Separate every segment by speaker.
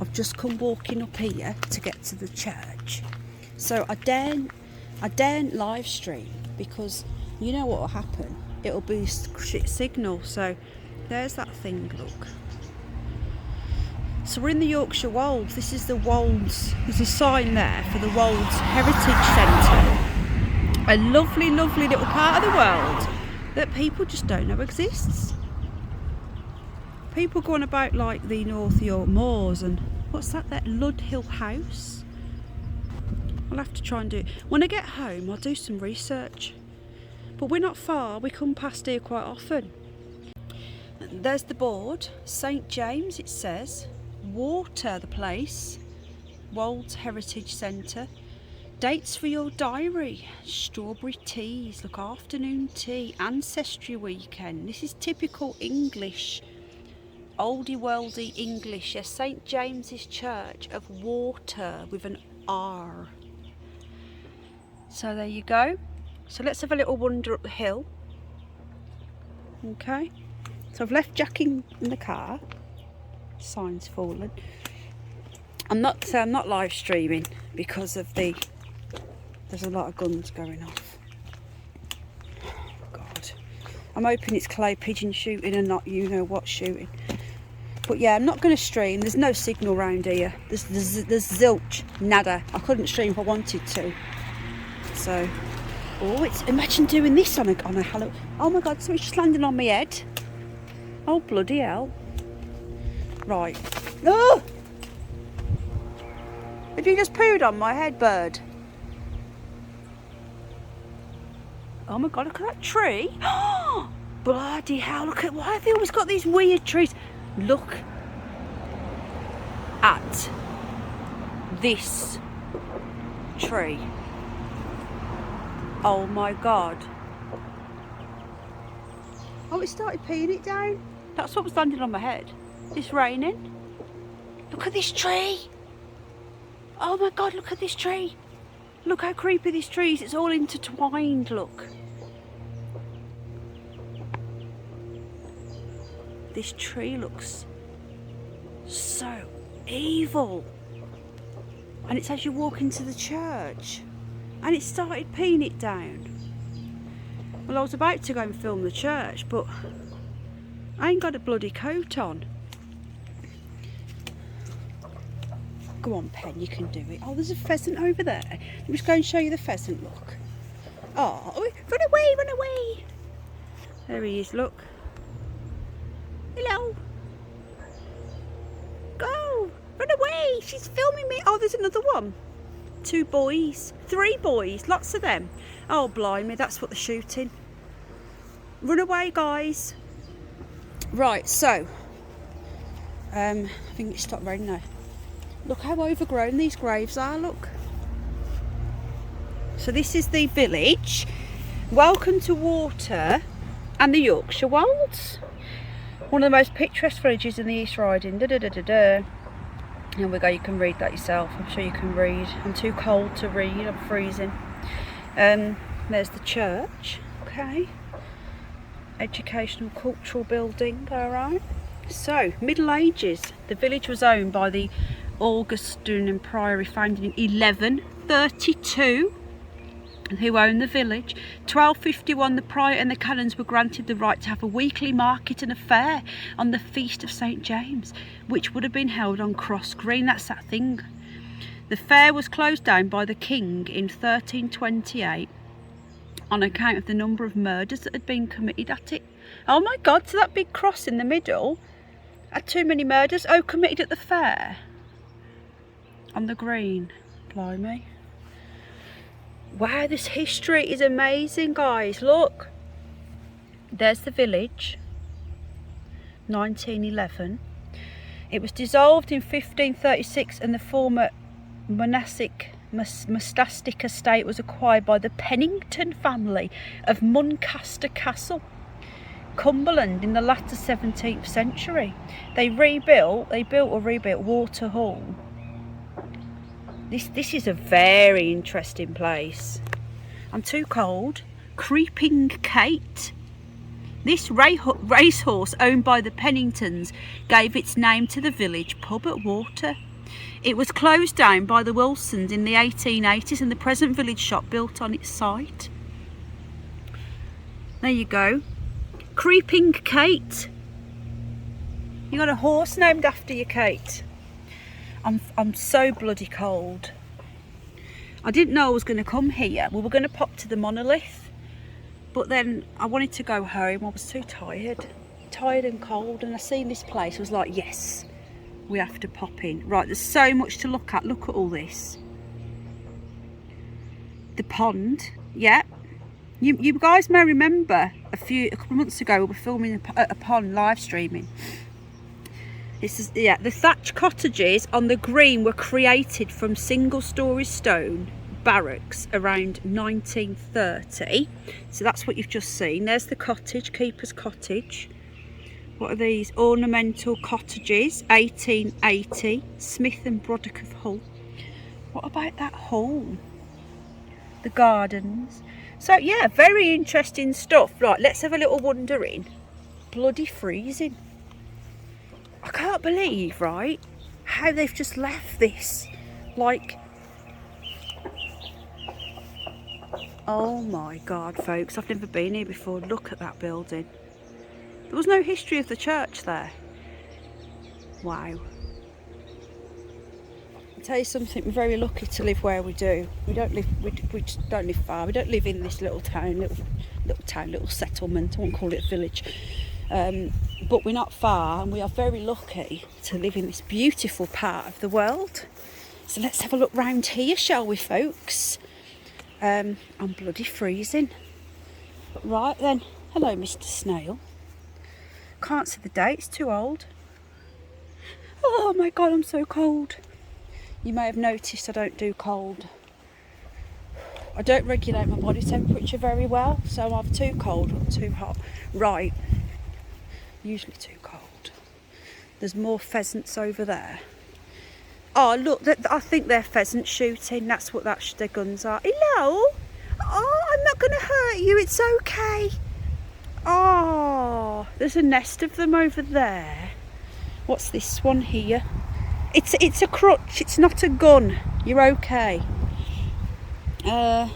Speaker 1: I've just come walking up here to get to the church. So I daren't live stream because you know what will happen? It'll be shit signal. So there's that thing, look. So we're in the Yorkshire Wolds. This is the Wolds. There's a sign there for the Wolds Heritage Centre. A lovely, lovely little part of the world that people just don't know exists. People go on about like the North York Moors and what's that there? Ludd Hill House. I'll have to try and do it. When I get home, I'll do some research. But we're not far. We come past here quite often. There's the board. St James, it says. Water, the place. Wolds Heritage Centre. Dates for your diary. Strawberry teas. Look, afternoon tea. Ancestry weekend. This is typical English. Oldie worldy English. Yes, St James's Church of Water with an R. So there you go. So let's have a little wander up the hill. Okay. So I've left Jack in the car. Sign's fallen. I'm not live streaming because of there's a lot of guns going off. God. I'm hoping it's clay pigeon shooting and not you know what shooting. But yeah, I'm not going to stream. There's no signal round here. There's zilch, nada. I couldn't stream if I wanted to. So, imagine doing this on a Halloween. Oh my God, something's just landing on my head. Oh bloody hell. Right. Oh! Have you just pooed on my head, bird? Oh my God, look at that tree. Oh, bloody hell, look at, why have they always got these weird trees? Look at this tree. Oh my God. Oh, it started peeing it down. That's what was landing on my head. It's raining. Look at this tree. Oh my God, look at this tree. Look how creepy this tree is. It's all intertwined, look. This tree looks so evil. And it's as you walk into the church. And it started peeing it down. Well, I was about to go and film the church, but I ain't got a bloody coat on. Go on, Pen, you can do it. Oh, there's a pheasant over there. Let me just go and show you the pheasant, look. Oh, run away, run away. There he is, look. Hello. Go, run away. She's filming me. Oh, there's another one. 2 boys, 3 boys, lots of them. Oh, blimey, that's what they're shooting. Run away, guys. Right, so, I think it stopped raining now. Look how overgrown these graves are, look. So this is the village. Welcome to Water and the Yorkshire Wolds. One of the most picturesque villages in the East Riding. Here we go, you can read that yourself. I'm sure you can read. I'm too cold to read, I'm freezing. There's the church, okay. Educational, cultural building, alright. So, Middle Ages. The village was owned by the Augustine Priory, founded in 1132. Who owned the village. 1251, the prior and the canons were granted the right to have a weekly market and a fair on the Feast of St James, which would have been held on Cross Green. That's that thing. The fair was closed down by the king in 1328 on account of the number of murders that had been committed at it. Oh my God, so that big cross in the middle had too many murders. Oh, committed at the fair on the green. Blimey. Wow, this history is amazing, guys. Look, there's the village, 1911. It was dissolved in 1536 and the former monastic estate was acquired by the Pennington family of Muncaster Castle, Cumberland, in the latter 17th century. They built Water Hall. This is a very interesting place. I'm too cold. Creeping Kate. This racehorse owned by the Penningtons gave its name to the village pub at Water. It was closed down by the Wilsons in the 1880s and the present village shop built on its site. There you go. Creeping Kate. You got a horse named after you, Kate. I'm so bloody cold. I didn't know I was going to come here. We were going to pop to the monolith, but then I wanted to go home. I was too tired and cold, and I seen this place. I was like, yes, we have to pop in. Right, there's so much to look at. Look at all this. The pond, yeah. You guys may remember a couple of months ago we were filming a pond live streaming. This is, yeah, the thatch cottages on the green were created from single-storey stone barracks around 1930. So that's what you've just seen. There's the cottage, Keeper's Cottage. What are these? Ornamental cottages, 1880, Smith and Broderick of Hull. What about that hall? The gardens. So yeah, very interesting stuff. Right, let's have a little wander in. Bloody freezing. I can't believe, right, how they've just left this. Like, oh my God, folks, I've never been here before. Look at that building. There was no history of the church there. Wow. I'll tell you something, we're very lucky to live where we do. We don't live, we just don't live far. We don't live in this little town, little settlement. I won't call it a village. But we're not far, and we are very lucky to live in this beautiful part of the world. So let's have a look round here, shall we, folks? I'm bloody freezing. But right then, hello, Mr. Snail. Can't see the date, it's too old. Oh my God, I'm so cold. You may have noticed I don't do cold. I don't regulate my body temperature very well, so I'm too cold or too hot. Right. Usually too cold. There's more pheasants over there. Oh look, I think they're pheasant shooting. That's what their guns are. Hello. Oh, I'm not going to hurt you. It's okay. Oh, there's a nest of them over there. What's this one here? It's a crutch. It's not a gun. You're okay. Wow,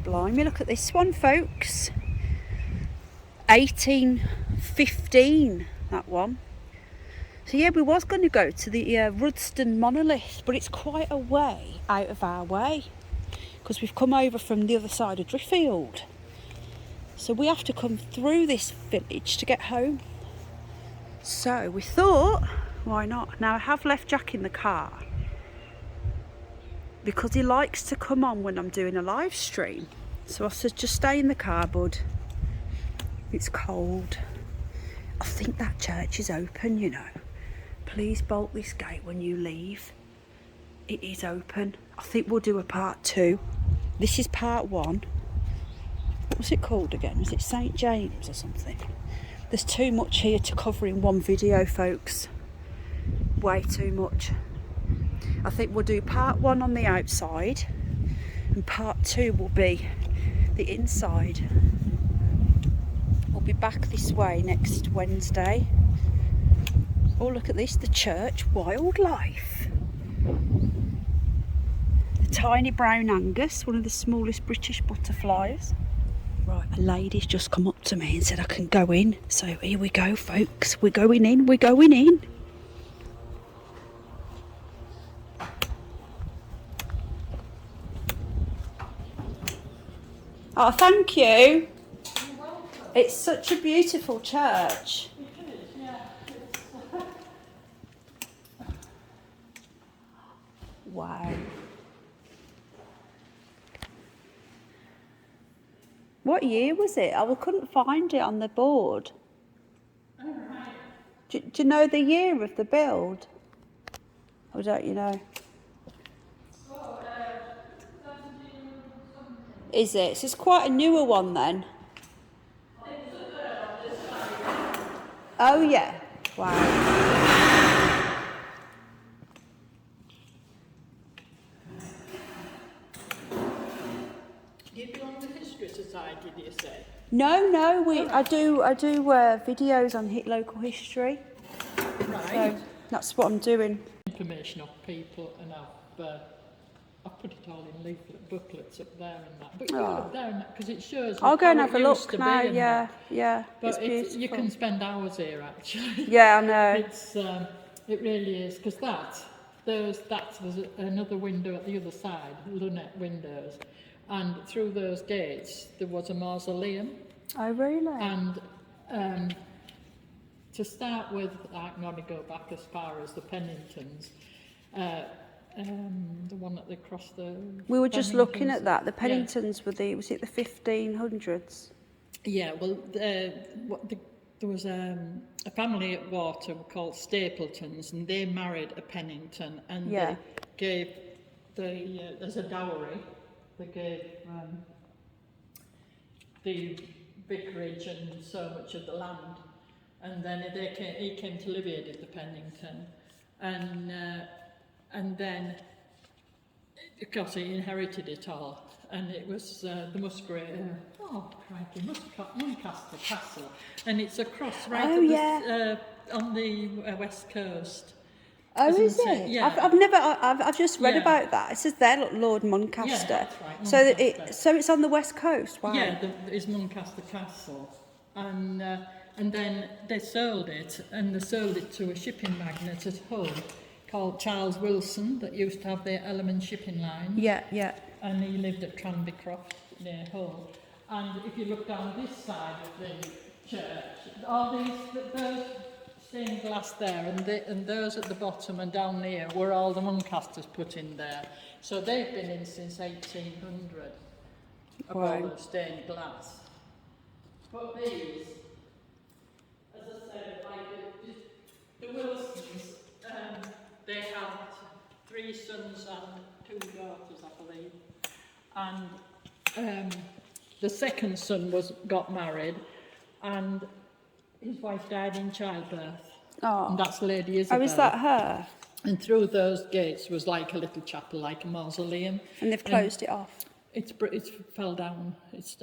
Speaker 1: blimey! Look at this one, folks. 1815, that one. So yeah, we was going to go to the Rudston monolith, but it's quite a way out of our way because we've come over from the other side of Driffield. So we have to come through this village to get home. So we thought, why not? Now I have left Jack in the car because he likes to come on when I'm doing a live stream. So I said, just stay in the car, bud. It's cold. I think that church is open, you know. Please bolt this gate when you leave. It is open. I think we'll do a part 2. This is part 1. What was it called again? Was it St. James or something? There's too much here to cover in one video, folks. Way too much. I think we'll do part 1 on the outside and part 2 will be the inside. We'll be back this way next Wednesday. Oh, look at this, the church wildlife. The tiny brown Angus, one of the smallest British butterflies. Right, a lady's just come up to me and said I can go in. So here we go, folks. We're going in, we're going in. Oh, thank you. It's such a beautiful church. Wow. What year was it? I couldn't find it on the board. Do you know the year of the build? Or don't you know? Is it? So it's quite a newer one then. Oh yeah. Wow.
Speaker 2: Do you belong to the History Society, do you say?
Speaker 1: No, I do videos on local history.
Speaker 2: Right.
Speaker 1: That's what I'm doing.
Speaker 2: information of people, and I've put it all in leaflet booklets up there and that. But you go up there and because it shows.
Speaker 1: I'll go
Speaker 2: how
Speaker 1: and
Speaker 2: it
Speaker 1: have a
Speaker 2: used
Speaker 1: look
Speaker 2: to
Speaker 1: now.
Speaker 2: be and
Speaker 1: Yeah,
Speaker 2: that.
Speaker 1: yeah.
Speaker 2: But
Speaker 1: It's beautiful.
Speaker 2: you can spend hours here actually.
Speaker 1: Yeah, I know.
Speaker 2: It really is, because there's another window at the other side, lunette windows, and through those gates there was a mausoleum.
Speaker 1: Oh, really?
Speaker 2: And to start with, I can only go back as far as the Penningtons, the one that they crossed the.
Speaker 1: We were just looking at that. The
Speaker 2: Yeah.
Speaker 1: Penningtons were was it the 1500s?
Speaker 2: Yeah, well, there was a family at Water called Stapletons, and they married a Pennington, and
Speaker 1: Yeah.
Speaker 2: they gave as a dowry, they gave the vicarage and so much of the land, and then he came to live here, did the Pennington, and then of course he inherited it all. And it was the Musgrave, Muncaster Castle, and it's across on the west coast.
Speaker 1: Oh,
Speaker 2: Isn't
Speaker 1: is it?
Speaker 2: Yeah.
Speaker 1: I've just read
Speaker 2: Yeah.
Speaker 1: about that. It says there, look, Lord Muncaster.
Speaker 2: Yeah, that's right,
Speaker 1: So
Speaker 2: Muncaster.
Speaker 1: so it's on the west coast. Wow.
Speaker 2: Yeah, it's Muncaster Castle, and then they sold it, and they sold it to a shipping magnate at Hull called Charles Wilson that used to have the Ellerman shipping line.
Speaker 1: Yeah, yeah.
Speaker 2: And he lived at Tranby Croft near Hull. And if you look down this side of the church, all those stained glass there, and those at the bottom and down here were all the Muncasters put in there. So they've been in since 1800 of all the stained glass. But these, as I said, like the Wilsons, they had 3 sons and 2 daughters, I believe. And the second son got married, and his wife died in childbirth.
Speaker 1: Oh.
Speaker 2: And that's Lady Isabel.
Speaker 1: Oh, is that her?
Speaker 2: And through those gates was like a little chapel, like a mausoleum.
Speaker 1: And they've closed it off.
Speaker 2: It's fell down. It's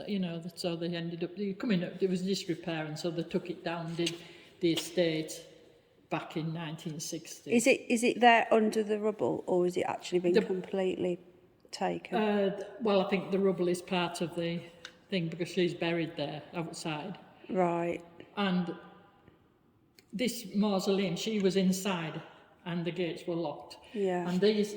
Speaker 2: so they ended up coming up. There was disrepair, and so they took it down. Did the estate back in 1960.
Speaker 1: Is it there under the rubble, or is it actually been completely taken?
Speaker 2: Well, I think the rubble is part of the thing because she's buried there outside.
Speaker 1: Right.
Speaker 2: And this mausoleum, she was inside, and the gates were locked.
Speaker 1: Yeah.
Speaker 2: And these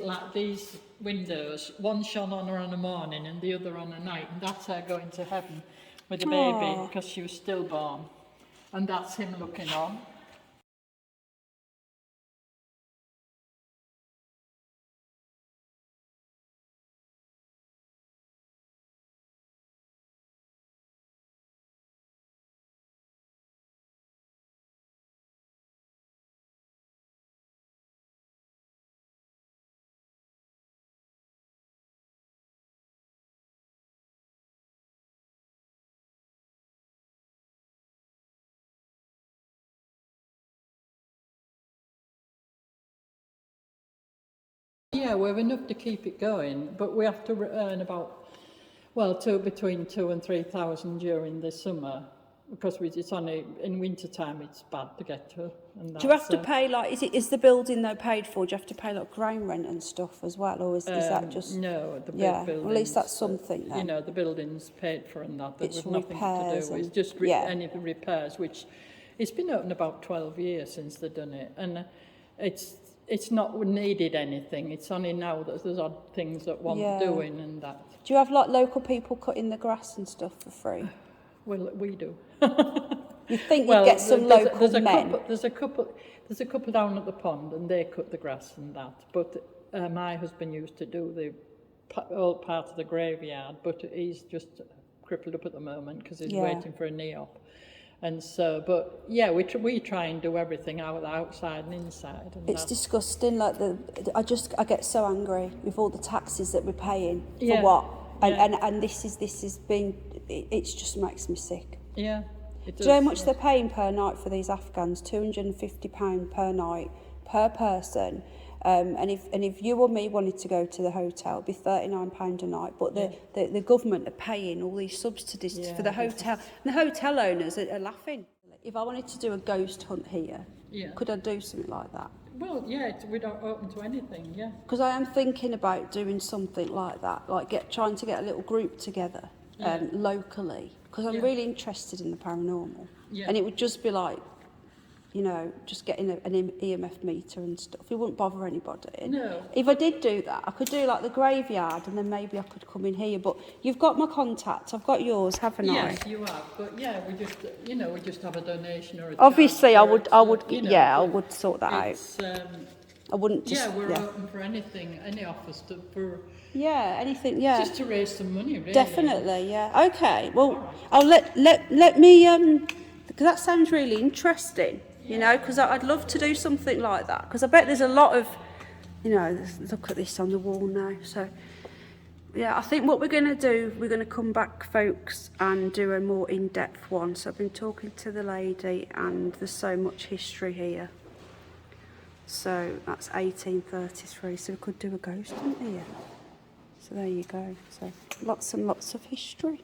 Speaker 2: windows, one shone on her on a morning and the other on a night, and that's her going to heaven with a baby because she was stillborn. And that's him looking on. Yeah, we're enough to keep it going, but we have to earn between 2,000 and 3,000 during the summer because it's only in winter time it's bad to get to. And
Speaker 1: Do you have to pay is the building though paid for? Do you have to pay like ground rent and stuff as well, or is that just?
Speaker 2: No, the
Speaker 1: buildings. Well, at least that's something then.
Speaker 2: The building's paid for and that.
Speaker 1: It's
Speaker 2: There's nothing to do. It's just any of the repairs, which it's been open about 12 years since they've done it, and it's not needed anything. It's only now that there's odd things that want doing and that.
Speaker 1: Do you have like local people cutting the grass and stuff for free?
Speaker 2: Well, we do.
Speaker 1: You think you'd get some local men?
Speaker 2: There's a couple down at the pond, and they cut the grass and that. But my husband used to do the old part of the graveyard, but he's just crippled up at the moment because he's waiting for a knee op. And so, but yeah, we try and do everything outside and inside. And
Speaker 1: it's disgusting. Like I get so angry with all the taxes that we're paying for
Speaker 2: Yeah.
Speaker 1: what, and
Speaker 2: Yeah.
Speaker 1: and this is being. It just makes me sick.
Speaker 2: Yeah.
Speaker 1: Do you know how much they're paying per night for these Afghans? £250 per night per person. And if you or me wanted to go to the hotel, it'd be £39 a night. But the government are paying all these subsidies for the hotel. And the hotel owners are laughing. If I wanted to do a ghost hunt here, could I do something like that?
Speaker 2: Well, yeah, we're not open to anything, yeah.
Speaker 1: Because I am thinking about doing something like that, like trying to get a little group together locally, because I'm
Speaker 2: Yeah.
Speaker 1: really interested in the paranormal.
Speaker 2: Yeah.
Speaker 1: And it would just be like, you know, just getting an EMF meter and stuff. It wouldn't bother anybody.
Speaker 2: No.
Speaker 1: If I did do that, I could do like the graveyard, and then maybe I could come in here. But you've got my contact, I've got yours, haven't I?
Speaker 2: Yes, you have, but yeah, we just, you know, we just have a donation or a
Speaker 1: Obviously, I would,
Speaker 2: you know,
Speaker 1: yeah, I would sort that out.
Speaker 2: it's,
Speaker 1: I wouldn't just,
Speaker 2: yeah, we're open for anything, any offers for
Speaker 1: yeah, anything, yeah.
Speaker 2: just to raise some money, really.
Speaker 1: Definitely, yeah. Okay, well, I'll let me, because that sounds really interesting, you know, because I'd love to do something like that, because I bet there's a lot of, you know, look at this on the wall now, so, yeah, I think what we're going to do, we're going to come back, folks, and do a more in-depth one. So I've been talking to the lady, and there's so much history here. So that's 1833, so we could do a ghost hunt here. So there you go. So lots and lots of history.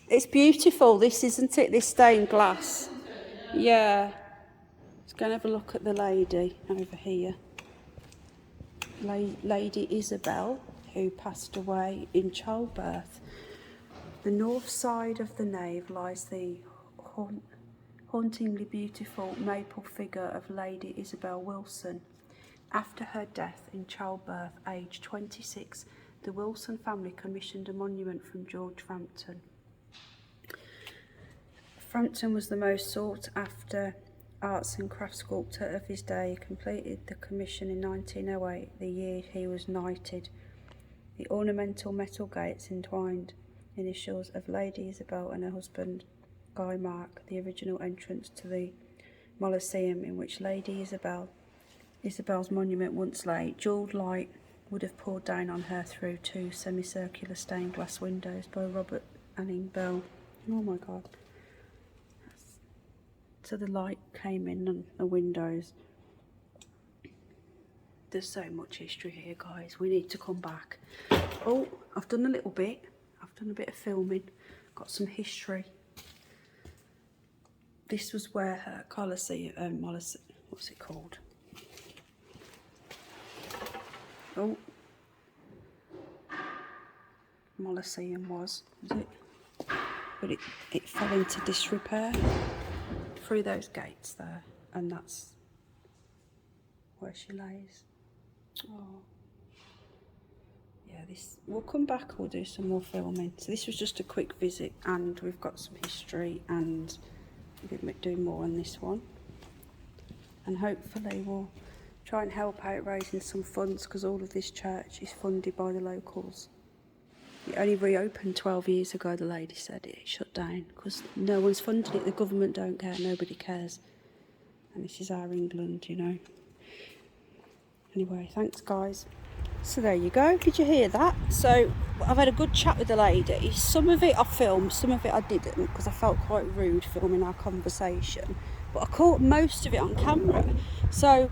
Speaker 1: It's beautiful, this, isn't it? This stained glass. Yeah. Let's go and have a look at the lady over here. Lady Isabel, who passed away in childbirth. The north side of the nave lies the hauntingly beautiful maple figure of Lady Isabel Wilson. After her death in childbirth, aged 26, the Wilson family commissioned a monument from George Frampton. Frampton was the most sought after arts and crafts sculptor of his day. He completed the commission in 1908, the year he was knighted. The ornamental metal gates entwined initials of Lady Isabel and her husband Guy mark the original entrance to the Mausoleum in which Lady Isabel's monument once lay. Jewelled light would have poured down on her through two semicircular stained glass windows by Robert Anning Bell. Oh my God. So the light came in on the windows. There's so much history here, guys. We need to come back. Oh, I've done a little bit. I've done a bit of filming. Got some history. This was where her Colosseum, what's it called? Oh, Mausoleum was it? But it fell into disrepair through those gates there, and that's where she lays. Oh, yeah. This, we'll come back. We'll do some more filming. So this was just a quick visit, and we've got some history, and we'll be doing more on this one. And hopefully we'll try and help out raising some funds, because all of this church is funded by the locals. It only reopened 12 years ago, the lady said. It shut down because no one's funding it. The government don't care, nobody cares. And this is our England, you know. Anyway, thanks guys. So there you go, did you hear that? So I've had a good chat with the lady. Some of it I filmed, some of it I didn't, because I felt quite rude filming our conversation. But I caught most of it on camera. So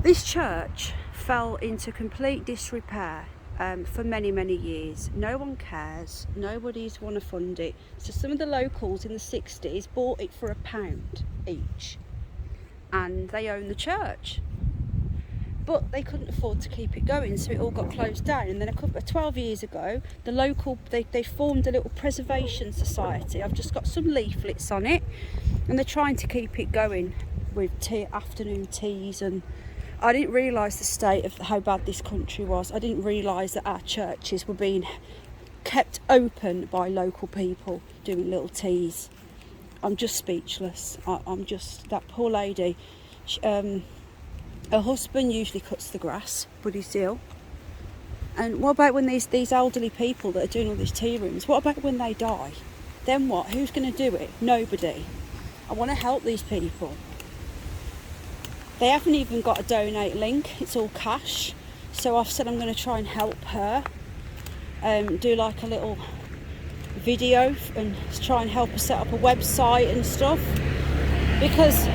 Speaker 1: this church fell into complete disrepair for many, many years. No one cares, nobody's want to fund it. So some of the locals in the 60s bought it for £1 each, and they own the church. But they couldn't afford to keep it going, so it all got closed down. And then a couple of 12 years ago, the local, they formed a little preservation society. I've just got some leaflets on it, and they're trying to keep it going with afternoon teas. And I didn't realise the state of how bad this country was. I didn't realise that our churches were being kept open by local people doing little teas. I'm just speechless. I'm just, that poor lady. Her husband usually cuts the grass, but he's ill. And what about when these elderly people that are doing all these tea rooms, what about when they die? Then what? Who's going to do it? Nobody. I want to help these people. They haven't even got a donate link, it's all cash. So I've said I'm going to try and help her, do like a little video and try and help her set up a website and stuff. Because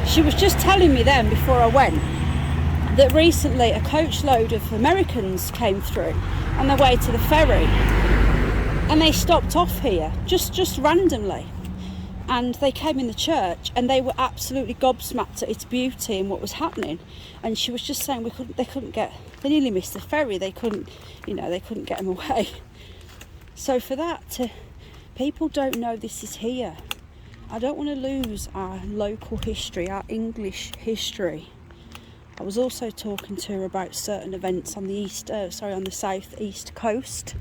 Speaker 1: she was just telling me then, before I went, that recently a coach load of Americans came through on their way to the ferry, and they stopped off here just randomly. and they came in the church and they were absolutely gobsmacked at its beauty and what was happening. And she was just saying they nearly missed the ferry. They couldn't get them away. So for that, people don't know this is here. I don't want to lose our local history, our English history. I was also talking to her about certain events on the south east coast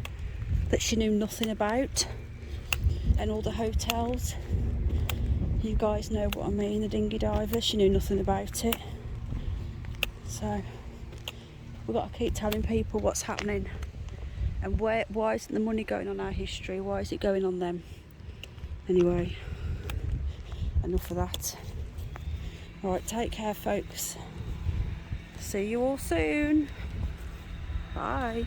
Speaker 1: that she knew nothing about, and all the hotels. You guys know what I mean, the dinghy divers. She knew nothing about it. So we've got to keep telling people what's happening, and why isn't the money going on our history? Why is it going on them? Anyway, enough of that. Alright, take care folks. See you all soon. Bye.